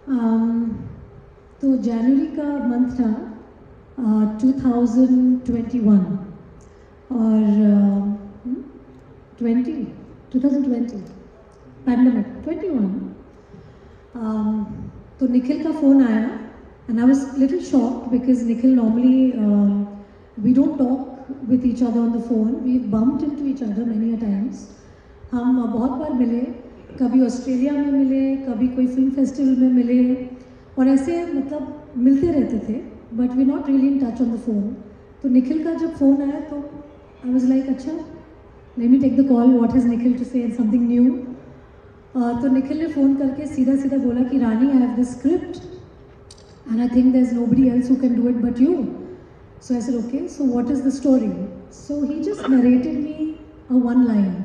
um, तो जनवरी का month था 2021 और 2020 पैंडमिक 21 तो निखिल का फ़ोन आया and I was little shocked because Nikhil normally we don't talk with each other on the phone. We've bumped into each other many a times. हम बहुत बार मिले, कभी ऑस्ट्रेलिया में मिले, कभी कोई फिल्म फेस्टिवल में मिले और ऐसे मतलब मिलते रहते थे but we not really in touch on the phone. तो निखिल का जब फ़ोन आया तो आई वाज लाइक अच्छा let me take the call, what has Nikhil to say, something new. तो निखिल ने फ़ोन करके सीधा सीधा बोला कि Rani I have this script and I think there's nobody else who can do it but you. So I said, okay, so what is the story? So he just narrated me a one line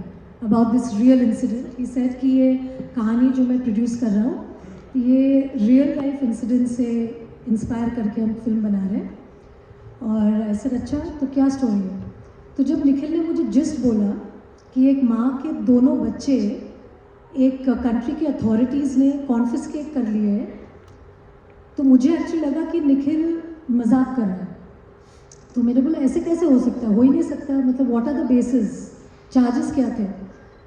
about this real incident. He said कि ये कहानी जो मैं produce कर रहा हूँ ये real life incident से इंस्पायर करके हम फिल्म बना रहे हैं. और I said अच्छा तो क्या स्टोरी है. तो जब निखिल ने मुझे जिस्ट बोला कि एक माँ के दोनों बच्चे एक कंट्री की अथॉरिटीज़ ने कॉन्फिस्केट कर लिए हैं तो मुझे एक्चुअली लगा कि निखिल मजाक कर रहा है. तो मैंने बोला ऐसे कैसे हो सकता है, हो ही नहीं सकता, मतलब what are the basis, charges क्या थे.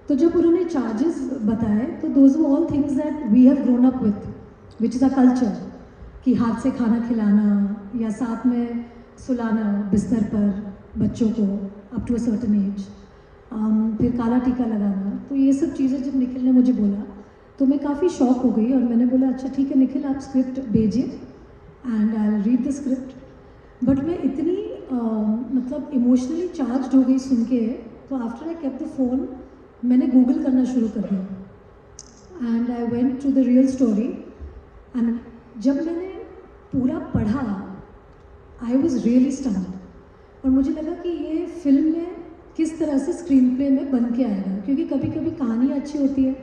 तो जब उन्होंने चार्जेस बताए तो those were all things that we have grown up with which is a culture कि हाथ से खाना खिलाना या साथ में सुलाना बिस्तर पर बच्चों को up to a certain age, फिर काला टीका लगाना. तो ये सब चीज़ें जब निखिल ने मुझे बोला तो मैं काफ़ी शॉक हो गई और मैंने बोला अच्छा ठीक है निखिल आप स्क्रिप्ट भेजिए and I will read the script. But मैं इतनी मतलब इमोशनली चार्ज हो गई सुन के तो after I kept the phone मैंने गूगल करना शुरू कर दिया and I went to the real story. And जब मैंने पूरा पढ़ा आई वॉज रियली स्टन्ड और मुझे लगा कि ये फिल्म में किस तरह से स्क्रीन प्ले में बन के आएगा, क्योंकि कभी कभी कहानी अच्छी होती है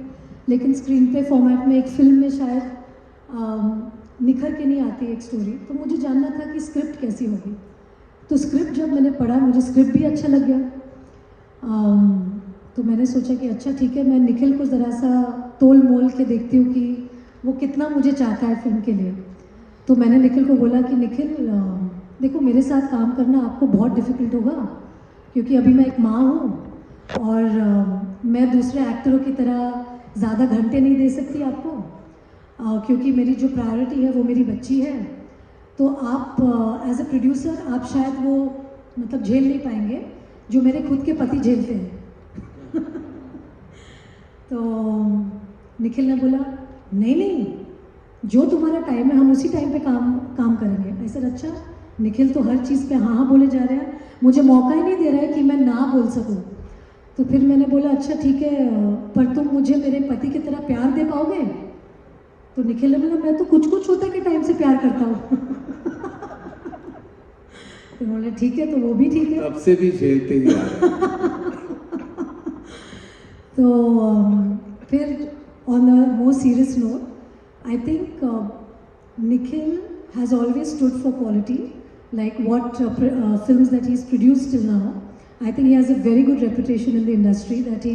लेकिन स्क्रीन पे फॉर्मेट में एक फ़िल्म में शायद निखर के नहीं आती एक स्टोरी. तो मुझे जानना था कि स्क्रिप्ट कैसी होगी. तो स्क्रिप्ट जब मैंने पढ़ा मुझे स्क्रिप्ट भी अच्छा लग गया. तो मैंने सोचा कि अच्छा ठीक है मैं निखिल को ज़रा सा तोल मोल के देखती हूँ कि वो कितना मुझे चाहता है फिल्म के लिए. तो मैंने निखिल को बोला कि निखिल देखो मेरे साथ काम करना आपको बहुत डिफ़िकल्ट होगा क्योंकि अभी मैं एक माँ हूँ और मैं दूसरे एक्टरों की तरह ज़्यादा घंटे नहीं दे सकती आपको क्योंकि मेरी जो प्रायोरिटी है वो मेरी बच्ची है. तो आप एज अ प्रोड्यूसर आप शायद वो मतलब झेल नहीं पाएंगे जो मेरे खुद के पति झेलते हैं. तो निखिल ने बोला नहीं नहीं जो तुम्हारा टाइम है हम उसी टाइम पे काम करेंगे. ऐसा अच्छा निखिल तो हर चीज़ पे हाँ हाँ बोले जा रहे हैं, मुझे मौका ही नहीं दे रहा है कि मैं ना बोल सकूँ. तो फिर मैंने बोला अच्छा ठीक है पर तुम मुझे मेरे पति की तरह प्यार दे पाओगे. तो निखिल ने बोला मैं तो कुछ कुछ होता के टाइम से प्यार करता हूँ. तो बोले ठीक है तो वो भी ठीक है, तब से भी झेलते ही आ रहे हैं. तो फिर on a more serious note I think Nikhil has always stood for quality like what films that he's produced till now. I think he has a very good reputation in the industry that he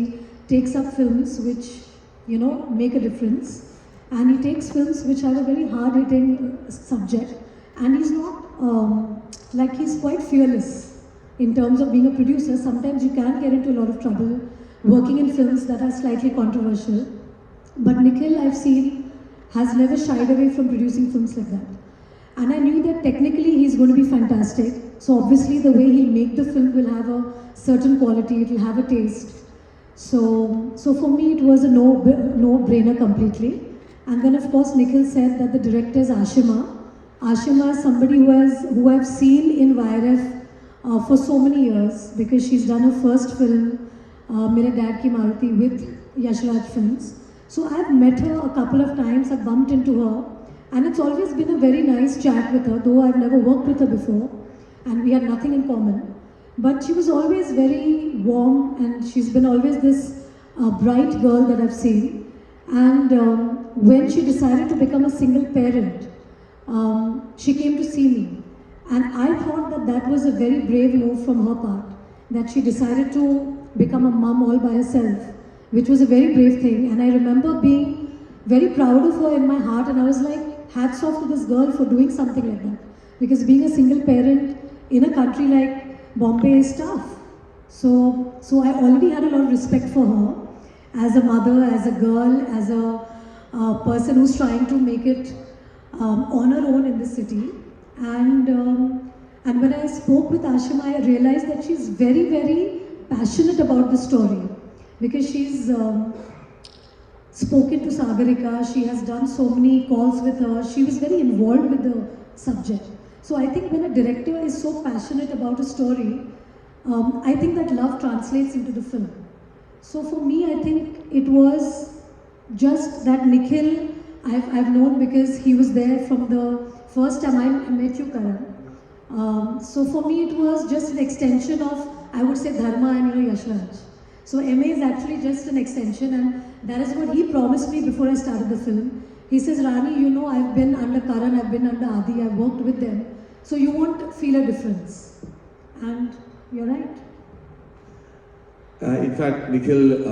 takes up films which, you know, make a difference, and he takes films which have a very hard-hitting subject, and he's not like he's quite fearless in terms of being a producer. Sometimes you can get into a lot of trouble working in films that are slightly controversial, but Nikhil I've seen has never shied away from producing films like that. And I knew that technically he's going to be fantastic. So obviously the way he'll make the film will have a certain quality, it will have a taste. So for me it was a no-brainer completely. And then of course Nikhil said that the director is Ashima. Ashima is somebody who I've seen in YRF for so many years because she's done her first film, Mere Dad Ki Maruti, with Yashraj Films. So I've met her a couple of times, I've bumped into her. And it's always been a very nice chat with her, though I've never worked with her before and we had nothing in common. But she was always very warm and she's been always this bright girl that I've seen. And when she decided to become a single parent, she came to see me. And I thought that that was a very brave move from her part, that she decided to become a mom all by herself, which was a very brave thing. And I remember being very proud of her in my heart, and I was like, hats off to this girl for doing something like that. Because being a single parent in a country like Bombay is tough. So I already had a lot of respect for her as a mother, as a girl, as a person who's trying to make it on her own in the city. And when I spoke with Ashima, I realized that she's very, very passionate about the story because she's spoken to Sagarika, she has done so many calls with her, she was very involved with the subject. So I think when a director is so passionate about a story, I think that love translates into the film. So for me, I think it was just that Nikhil, I've known because he was there from the first time I met you, Karan. So for me, it was just an extension of, I would say, Dharma and Yashraj. So MA is actually just an extension, and that is what he promised me before I started the film. He says, Rani, I've been under Karan, I've been under Adi, I've worked with them, so you won't feel a difference. And you're right. In fact, Nikhil,